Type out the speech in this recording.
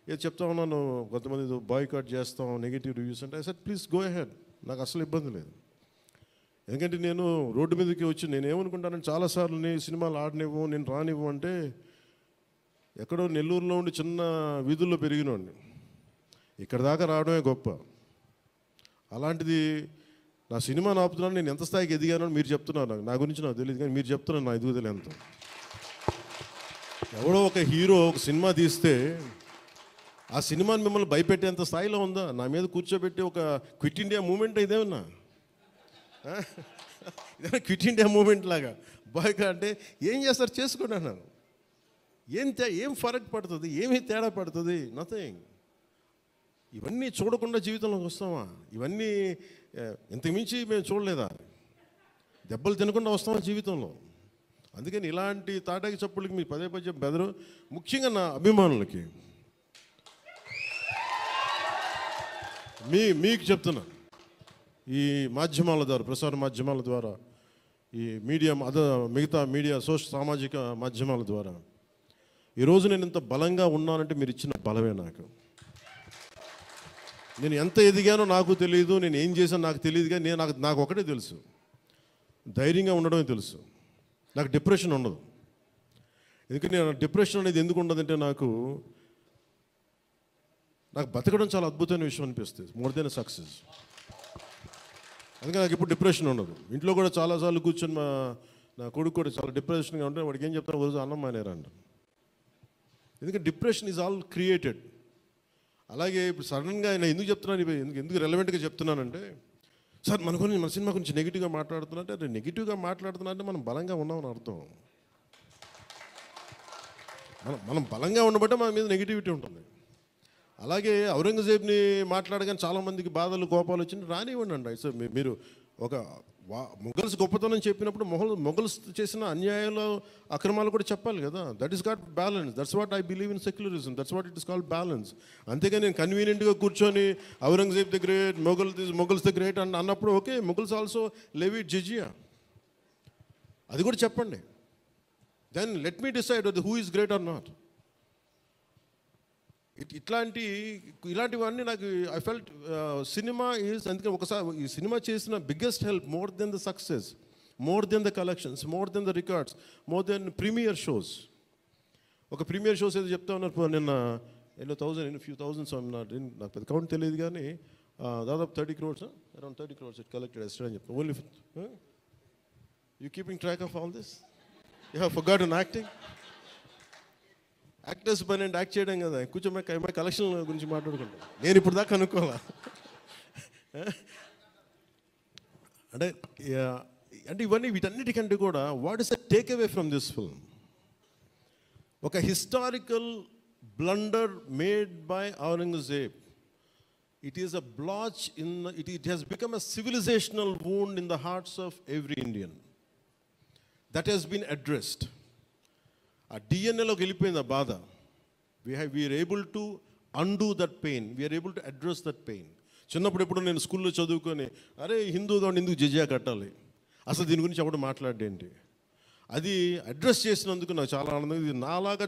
ఏదో చెప్తా ఉన్నాను, కొంతమంది బాయ్కాట్ చేస్తాం, నెగిటివ్ రివ్యూస్ అంటే. I said please go ahead, నాకు అసలు ఇబ్బంది లేదు. ఎందుకంటే నేను రోడ్డు మీదకి వచ్చి నేను ఏమనుకుంటానంటే చాలాసార్లు నేను సినిమాలు ఆడనివ్వు, నేను రానివ్వు అంటే, ఎక్కడో నెల్లూరులో ఉండి చిన్న వీధుల్లో పెరిగినోడిని, ఇక్కడ దాకా రావడమే గొప్ప. అలాంటిది నా సినిమాని ఆపుతున్నాను, నేను ఎంత స్థాయికి ఎదిగానో మీరు చెప్తున్నారు. నా గురించి నాకు తెలియదు, కానీ మీరు చెప్తున్నారు నా ఎదుగుదల ఎంత. ఎవడో ఒక హీరో ఒక సినిమా తీస్తే ఆ సినిమాని మిమ్మల్ని భయపెట్టేంత స్థాయిలో ఉందా? నా మీద కూర్చోబెట్టి ఒక క్విట్ ఇండియా మూమెంట్ ఇదేమన్నా, ఇదేనా క్విట్ ఇండియా మూమెంట్ లాగా? బాయ్గా అంటే ఏం చేస్తారు, చేసుకోండి అన్నాను. ఏం ఫరక్ పడుతుంది, ఏమి తేడా పడుతుంది? నథింగ్. ఇవన్నీ చూడకుండా జీవితంలోకి వస్తామా? ఇవన్నీ ఇంతకుమించి మేము చూడలేదా? దెబ్బలు తినకుండా వస్తామా జీవితంలో? అందుకని ఇలాంటి తాటాకి చప్పులకి మీరు పదే పదే బెదరు. ముఖ్యంగా నా అభిమానులకి మీకు చెప్తున్నా, ఈ మాధ్యమాల ద్వారా, ప్రసార మాధ్యమాల ద్వారా, ఈ మీడియా మిగతా మీడియా సామాజిక మాధ్యమాల ద్వారా ఈరోజు నేను ఇంత బలంగా ఉన్నానంటే మీరు ఇచ్చిన బలమే. నేను ఎంత ఎదిగానో నాకు తెలియదు, నేను ఏం చేశానో నాకు తెలియదు, కానీ నాకు ఒకటే తెలుసు, ధైర్యంగా ఉండడమే తెలుసు. నాకు డిప్రెషన్ ఉండదు. ఎందుకంటే డిప్రెషన్ అనేది ఎందుకు ఉండదంటే, నాకు బతకడం చాలా అద్భుతమైన విషయం అనిపిస్తుంది, మోర్ దెన్ సక్సెస్. అందుకే నాకు ఇప్పుడు డిప్రెషన్ ఉండదు. ఇంట్లో కూడా చాలాసార్లు కూర్చొని నా కొడుకు కూడా చాలా డిప్రెషన్గా ఉంటే వాడికి ఏం చెప్తాను, రోజు అన్నం మానేరంట. ఎందుకంటే డిప్రెషన్ ఈజ్ ఆల్ క్రియేటెడ్. అలాగే ఇప్పుడు సడన్గా ఆయన ఎందుకు చెప్తున్నాను, ఎందుకు రెలవెంట్గా చెప్తున్నానంటే, సార్ మన సినిమా గురించి నెగిటివ్గా మాట్లాడుతున్నట్టే, అది నెగిటివ్గా మాట్లాడుతున్నట్టే మనం బలంగా ఉన్నామని అర్థం. మనం బలంగా ఉండబట్టే మన మీద నెగిటివిటీ ఉంటుంది. అలాగే ఔరంగజేబ్ని మాట్లాడగానే చాలామందికి బాధలు కోపాలు వచ్చింది, రానివ్వండి అండి. సో మీరు ఒక మొఘల్స్ గొప్పతనం చెప్పినప్పుడు మొఘల్స్ చేసిన అన్యాయాలు అక్రమాలు కూడా చెప్పాలి కదా. That is got balance. That's what I believe in secularism. That's what it is called balance. అంతేగాని నేను కన్వీనియంట్గా కూర్చొని Aurangzeb the great, Mughals the great అన్నప్పుడు okay, Mughals also levied jizya, అది కూడా చెప్పండి. Then let me decide who is great or not. ఇలాంటివన్నీ నాకు ఐ ఫెల్ట్ సినిమా ఈజ్, అందుకే ఒకసారి ఈ సినిమా చేసిన biggest help, more than the success, more than the collections, more than the records, more than premiere shows. ఒక premiere shows ఏదో చెప్తా ఉన్నారు నిన్న, ఫ్యూ థౌజండ్స్, నాకు పెద్ద కౌంట్ తెలియదు, కానీ దాదాపు 30 crores, around 30 crores it collected yesterday అని చెప్తాను. Only you keeping track of all this? You have forgotten acting? Actors పని అంటే యాక్ట్ చేయడం కదా, కూర్చోమై కలెక్షన్ గురించి మాట్లాడుకుంటాం. నేను ఇప్పుడు దాకా అనుకోవాలా అంటే ఇవన్నీ వీటన్నిటికంటే కూడా what is the takeaway from this film? ఒక historical blunder made by Aurangzeb. It is a blotch it has become a civilisational wound in the hearts of every Indian. That has been addressed. ఆ డిఎన్ఏలోకి వెళ్ళిపోయింది ఆ బాధ. We're able to undo that pain, we're able to address that pain. చిన్నప్పుడు ఎప్పుడు నేను స్కూల్లో చదువుకొని, అరే హిందూగా ఉండి ఎందుకు జిజియా కట్టాలి, అసలు దీని గురించి ఎవడు మాట్లాడేంటి, అది అడ్రస్ చేసినందుకు నాకు చాలా ఆనందంగా. ఇది నాలాగా